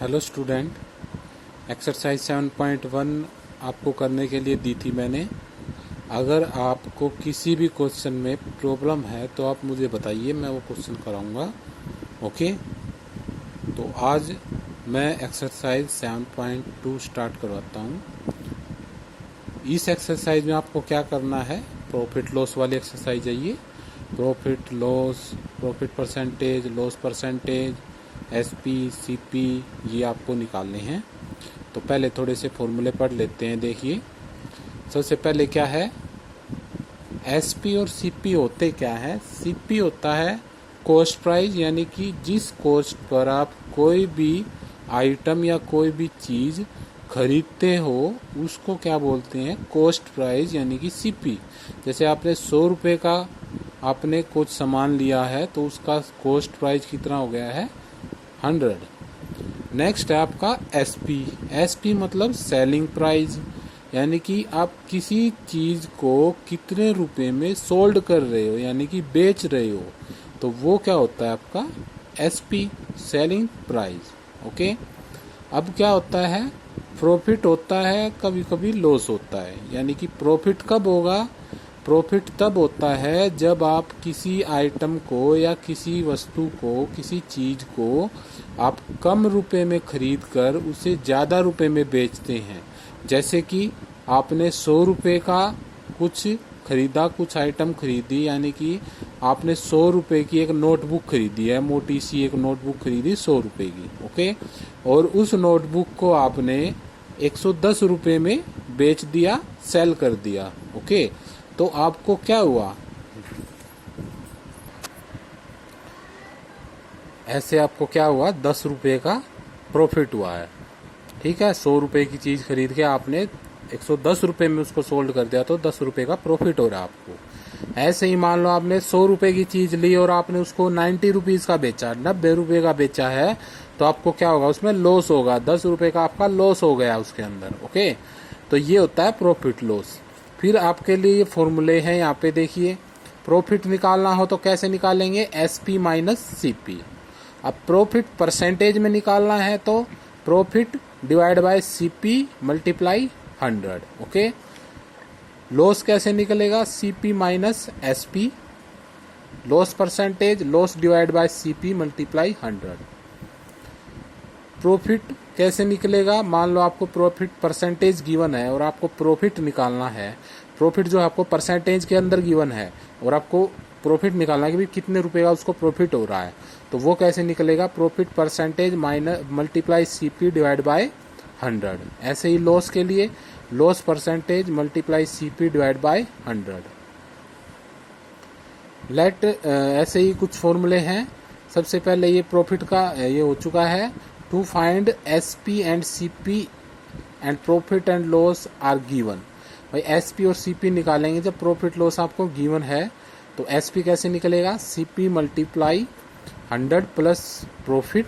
Hello student, exercise 7.1 आपको करने के लिए दी थी मैंने। अगर आपको किसी भी क्वेश्चन में प्रॉब्लम है तो आप मुझे बताइए, मैं वो क्वेश्चन कराऊंगा। ओके, तो आज मैं एक्सरसाइज 7.2 स्टार्ट करवाता हूँ। इस एक्सरसाइज में आपको क्या करना है, प्रॉफिट लॉस वाली एक्सरसाइज है ये। Profit loss, profit percentage, loss percentage, SP, CP, ये आपको निकालने हैं। तो पहले थोड़े से फॉर्मूले पढ़ लेते हैं। देखिए, सबसे पहले क्या है, एसपी और सीपी होते क्या है। सीपी होता है कॉस्ट प्राइस, यानी कि जिस कॉस्ट पर आप कोई भी आइटम या कोई भी चीज़ खरीदते हो उसको क्या बोलते हैं, कॉस्ट प्राइस, यानी कि सीपी। जैसे आपने 100 रुपये का आपने कुछ सामान लिया है तो उसका कॉस्ट प्राइस कितना हो गया है, 100। नेक्स्ट है आपका एसपी। एसपी मतलब सेलिंग प्राइस, यानी कि आप किसी चीज़ को कितने रुपए में सोल्ड कर रहे हो, यानी कि बेच रहे हो, तो वो क्या होता है आपका एसपी, सेलिंग प्राइस। ओके, अब क्या होता है, प्रॉफिट होता है, कभी कभी लॉस होता है। यानी कि प्रॉफिट कब होगा, प्रॉफिट तब होता है जब आप किसी आइटम को या किसी वस्तु को, किसी चीज़ को आप कम रुपए में खरीद कर उसे ज़्यादा रुपए में बेचते हैं। जैसे कि आपने 100 रुपये का कुछ खरीदा, कुछ आइटम खरीदी, यानी कि आपने 100 रुपये की एक नोटबुक खरीदी है, मोटी सी एक नोटबुक खरीदी 100 रुपये की। ओके, और उस नोटबुक को आपने 110 रुपये में बेच दिया, सेल कर दिया। ओके, तो आपको क्या हुआ, ऐसे आपको क्या हुआ, 10 रुपये का प्रॉफिट हुआ है। ठीक है, 100 रुपये की चीज़ खरीद के आपने 110 रुपये में उसको सोल्ड कर दिया, तो 10 रुपये का प्रॉफिट हो रहा है आपको। ऐसे ही मान लो आपने 100 रुपये की चीज़ ली और आपने उसको 90 रुपीज़ का बेचा, 90 रुपये का बेचा है, तो आपको क्या होगा, उसमें लॉस होगा, 10 रुपये का आपका लॉस हो गया उसके अंदर। ओके, तो ये होता है प्रॉफिट लॉस। फिर आपके लिए फॉर्मूले हैं यहाँ पे, देखिए। प्रॉफिट निकालना हो तो कैसे निकालेंगे, एसपी माइनस सीपी। अब प्रॉफिट परसेंटेज में निकालना है तो profit divide by CP multiply 100। Okay, loss कैसे निकलेगा, CP minus SP, loss percentage, loss divide by CP multiply 100। Profit कैसे निकलेगा, मान लो आपको प्रॉफिट परसेंटेज गिवन है और आपको प्रॉफिट निकालना है। प्रॉफिट जो आपको परसेंटेज के अंदर गिवन है और आपको प्रॉफिट निकालना है कि भाई कितने रुपए का उसको प्रॉफिट हो रहा है, तो वो कैसे निकलेगा, profit percentage minus multiply CP divide by 100। ऐसे ही लॉस के लिए loss percentage multiply CP divide by 100। Let ऐसे ही कुछ फॉर्मूले हैं। सबसे पहले ये प्रॉफिट का ये हो चुका है, to find SP and CP and profit and loss are given. भाई एसपी और सीपी निकालेंगे जब प्रॉफिट लॉस आपको गिवन है। तो एसपी कैसे निकलेगा, CP multiply 100 plus profit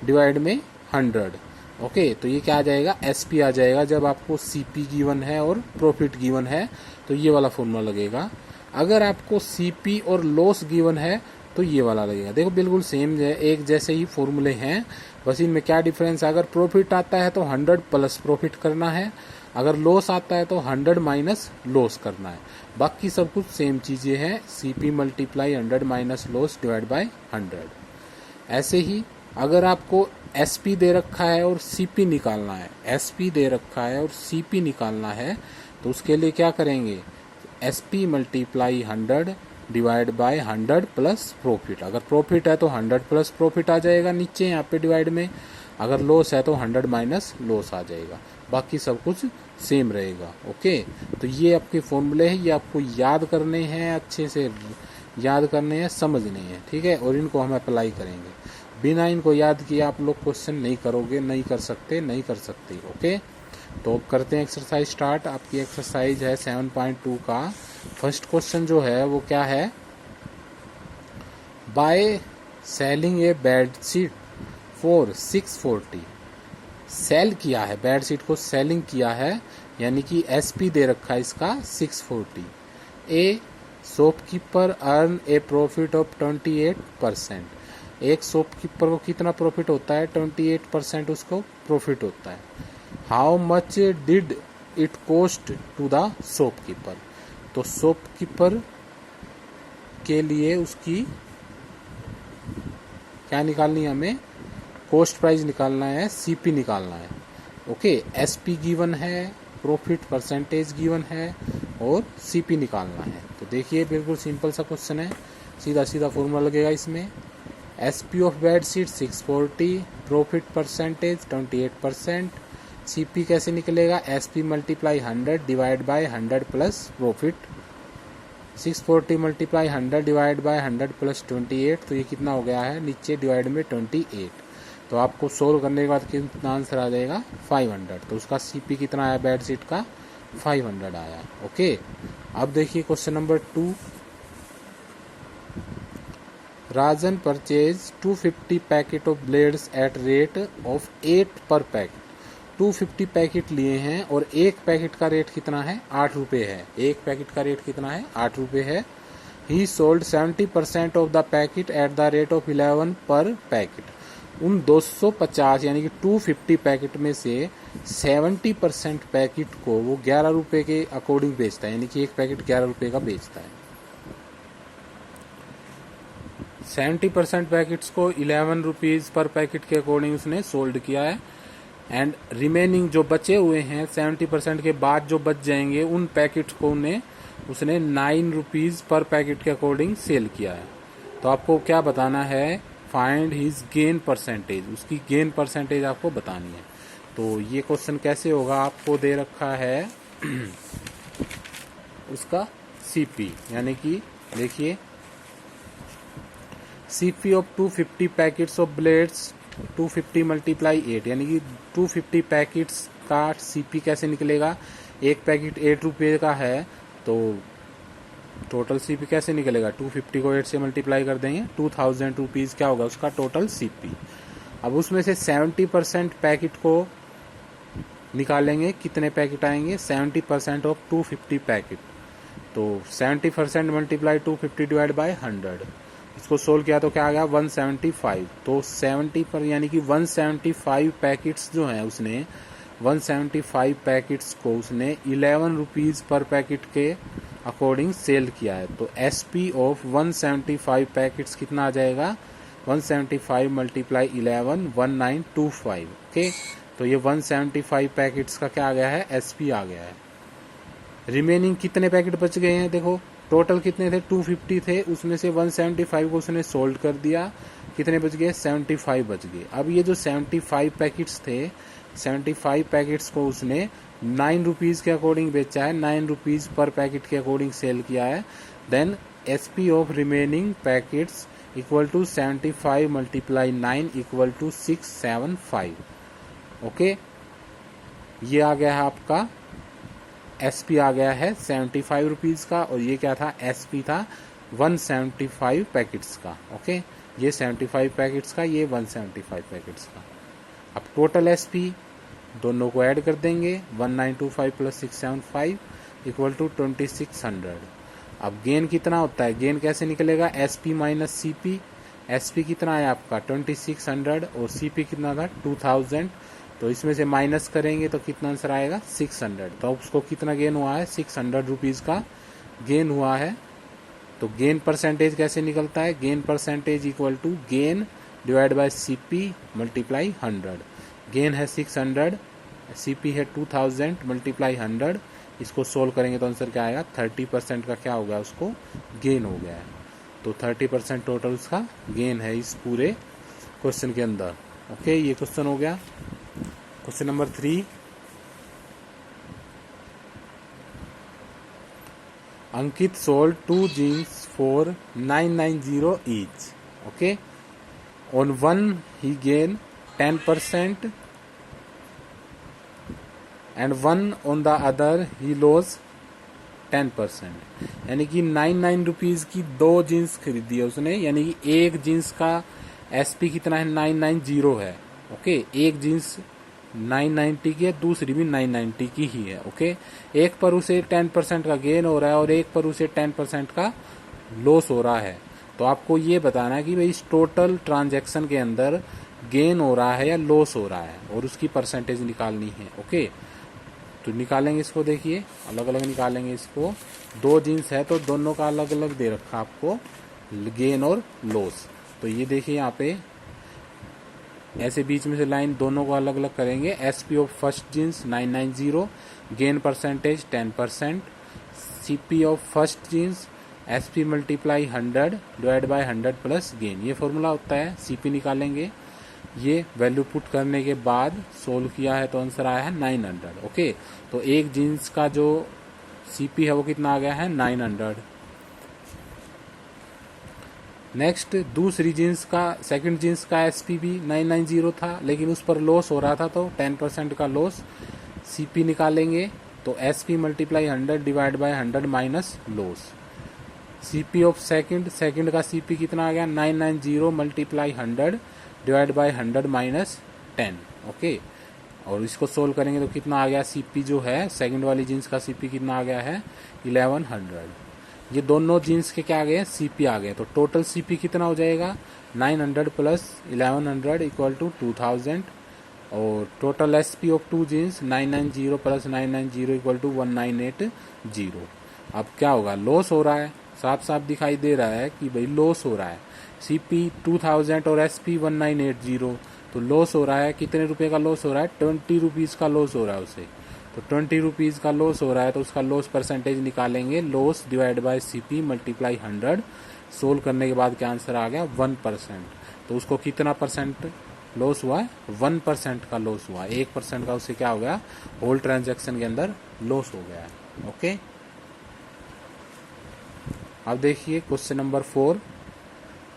divide में 100। ओके, तो ये क्या आ जाएगा, एसपी आ जाएगा जब आपको सीपी गिवन है और प्रॉफिट गिवन है, तो ये वाला फॉर्मूला लगेगा। अगर आपको सीपी और लॉस गिवन है तो ये वाला लगेगा। देखो बिल्कुल सेम एक जैसे ही फॉर्मूले हैं, बस इनमें क्या डिफरेंस है, अगर प्रॉफिट आता है तो 100 प्लस प्रॉफिट करना है, अगर लॉस आता है तो 100 माइनस लॉस करना है। बाकी सब कुछ सेम चीज़ें हैं, CP multiply 100 minus loss divide by 100। ऐसे ही अगर आपको एसपी दे रखा है और सीपी निकालना है, एसपी दे रखा है और सीपी निकालना है, तो उसके लिए क्या करेंगे, SP multiply 100 divide by 100 plus profit. अगर प्रॉफिट है तो 100 प्लस प्रॉफिट आ जाएगा नीचे यहाँ पे डिवाइड में, अगर लॉस है तो 100 माइनस लॉस आ जाएगा। बाकी सब कुछ सेम रहेगा। ओके, तो ये आपके फॉर्मूले हैं, ये आपको याद करने हैं, अच्छे से याद करने हैं, समझने हैं। ठीक है, और इनको हम अप्लाई करेंगे। बिना इनको याद किए आप लोग क्वेश्चन नहीं करोगे, नहीं कर सकते। ओके, तो अब करते हैं एक्सरसाइज स्टार्ट। आपकी एक्सरसाइज है 7.2 का फर्स्ट क्वेश्चन जो है वो क्या है, by selling a bedsheet for 640। Sell किया है, बेडशीट को सेलिंग किया है, यानी कि एसपी दे रखा है इसका 640। ए shopkeeper earn A profit of 28%। एक शॉपकीपर को कितना प्रॉफिट होता है? 28% उसको प्रॉफिट होता है। How much did it cost to the shopkeeper? तो शॉपकीपर के लिए उसकी क्या निकालनी है? हमें कॉस्ट प्राइस निकालना है, सीपी निकालना है। ओके, एसपी गिवन है, प्रॉफिट परसेंटेज गिवन है और सीपी निकालना है। तो देखिए बिल्कुल सिंपल सा क्वेश्चन है, सीधा सीधा फॉर्मूला लगेगा इसमें। SP of bedsheet 640, profit percentage 28%, CP कैसे निकलेगा? SP multiply 100 divide by 100 plus profit. 640 multiply 100 divide by 100 plus 28, तो ये कितना हो गया है? नीचे डिवाइड में 28। तो आपको सोल्व करने के बाद कितना आंसर आ जाएगा? 500। तो उसका सीपी कितना आया बेडशीट का? 500 आया। ओके, अब देखिए question number 2। Rajan purchase 250 packet of blades at rate of 8 पर पैकेट। 250 पैकेट लिए हैं और एक पैकेट का रेट कितना है? 8 रुपये है। एक पैकेट का रेट कितना है? 8 रुपये है। ही sold 70% of the packet at the rate of 11 पर पैकेट। उन 250 यानी कि 250 पैकेट में से 70% पैकेट को वो 11 रुपये के अकॉर्डिंग बेचता है, यानी कि एक पैकेट 11 रुपये का बेचता है। 70% पैकेट्स को 11 रुपीज़ पर पैकेट के अकॉर्डिंग उसने सोल्ड किया है। एंड रिमेनिंग जो बचे हुए हैं 70% के बाद जो बच जाएंगे उन पैकेट्स को उसने 9 रुपीज़ पर पैकेट के अकॉर्डिंग सेल किया है। तो आपको क्या बताना है? Find his gain percentage. उसकी गेन परसेंटेज आपको बतानी है। तो ये क्वेश्चन कैसे होगा? आपको दे रखा है उसका सीपी, यानी कि देखिए CP of 250 packets of blades 250 multiply 8, यानी कि 250 पैकेट्स का सीपी कैसे निकलेगा? एक पैकेट 8 रुपये का है तो टोटल सीपी कैसे निकलेगा? 250 को 8 से मल्टीप्लाई कर देंगे, 2000 रुपीज़ क्या होगा उसका टोटल सीपी। अब उसमें से 70% पैकेट को निकालेंगे, कितने पैकेट आएंगे? 70% ऑफ 250 पैकेट। तो 70% मल्टीप्लाई 250 डिवाइड बाय 100, इसको सोल्व किया तो क्या आ गया? 175। तो 70 पर यानी कि 175 पैकेट्स जो हैं उसने 175 पैकेट्स को उसने 11 रुपीज़ पर पैकेट के अकॉर्डिंग सेल किया है। तो एसपी ऑफ 175 पैकेट्स कितना आ जाएगा? 175 मल्टीप्लाई 11 1925। ओके, तो ये 175 पैकेट्स का क्या आ गया है? एसपी आ गया है। रिमेनिंग कितने पैकेट बच गए हैं? देखो टोटल कितने थे? 250 थे, उसमें से 175 को उसने सोल्ड कर दिया, कितने बच गए? 75 बच गए। अब ये जो 75 पैकेट्स थे, 75 पैकेट्स को उसने 9 रुपीज़ के अकॉर्डिंग बेचा है, 9 रुपीज़ पर पैकेट के अकॉर्डिंग सेल किया है। Then SP of remaining packets equal to 75 multiply 9 equal to 675। Okay, ये आ गया है आपका एसपी आ गया है 75 रुपीज़ का, और ये क्या था? एसपी था 175 पैकेट्स का। ओके, ये 75 पैकेट्स का, ये 175 पैकेट्स का। अब टोटल एसपी दोनों को ऐड कर देंगे, 1925 प्लस 675 इक्वल टू 2600। अब गेन कितना होता है? गेन कैसे निकलेगा? SP minus CP. एसपी कितना है आपका? 2600 और सीपी कितना था? 2000। तो इसमें से माइनस करेंगे तो कितना आंसर आएगा? 600। तो उसको कितना गेन हुआ है? 600 रुपीज़ का गेन हुआ है। तो गेन परसेंटेज कैसे निकलता है? Gain percentage equal to gain divide by CP multiply 100। Gain है 600, सीपी है 2000 मल्टीप्लाई 100। इसको सोल्व करेंगे तो आंसर क्या आएगा? 30% का क्या हो गया? उसको गेन हो गया है। तो 30% टोटल उसका गेन है इस पूरे क्वेश्चन के अंदर। ओके, ये क्वेश्चन हो गया। Question number 3, Ankit sold 2 jeans for 990 each. Okay, on one he gain 10% and one on the other he loss 10%। यानी कि 99 रुपीज़ की 2 जीन्स खरीदी है उसने, यानी कि एक जीन्स का एसपी कितना है? 990 है। ओके, एक जीन्स 990 की है, दूसरी भी 990 की ही है। ओके, एक पर उसे 10% का गेन हो रहा है और एक पर उसे 10% का लॉस हो रहा है। तो आपको ये बताना है कि भाई इस टोटल ट्रांजैक्शन के अंदर गेन हो रहा है या लॉस हो रहा है, और उसकी परसेंटेज निकालनी है। ओके, तो निकालेंगे इसको, देखिए अलग अलग निकालेंगे इसको। दो जीन्स है तो दोनों का अलग अलग दे रखा आपको गेन और लॉस। तो ये देखिए यहाँ पे ऐसे बीच में से लाइन दोनों को अलग अलग करेंगे। SP of first jeans 990, gain percentage 10%। CP of first jeans SP multiply 100 divide by 100 plus gain, ये फॉर्मूला होता है। सीपी निकालेंगे, ये वैल्यू पुट करने के बाद सोल्व किया है तो आंसर आया है 900। ओके, तो एक जीन्स का जो सीपी है वो कितना आ गया है 900। नेक्स्ट दूसरी जीन्स का, सेकंड जीन्स का एसपी भी 990 था, लेकिन उस पर लॉस हो रहा था तो 10% का लॉस। सीपी निकालेंगे तो SP multiply 100 divide by 100 minus loss. CP of second, second का सीपी कितना आ गया 990 multiply 100 divide by 100 minus 10। Okay, और इसको सोल्व करेंगे तो कितना आ गया सीपी जो है सेकंड वाली जीन्स का सीपी कितना आ गया है 1100। ये दोनों जीन्स के क्या आ गए सीपी आ गए, तो टोटल सीपी कितना हो जाएगा 900 प्लस 1100 इक्वल टू 2000। और total SP of two jeans 990 plus 990 equal to 1980। अब क्या होगा, लॉस हो रहा है, साफ साफ दिखाई दे रहा है कि भाई लॉस हो रहा है। सीपी 2000 और एसपी 1980, तो लॉस हो रहा है। कितने रुपए का लॉस हो रहा है 20 रुपीज़ का लॉस हो रहा है उसे। तो 20 रुपीज़ का लॉस हो रहा है तो उसका लॉस परसेंटेज निकालेंगे, loss divide by CP multiply 100। Solve करने के बाद क्या आंसर आ गया 1%। तो उसको कितना परसेंट लॉस हुआ है 1% का लॉस हुआ। 1% का उससे क्या हो गया होल ट्रांजैक्शन के अंदर लॉस हो गया है। ओके, अब देखिए क्वेश्चन नंबर 4।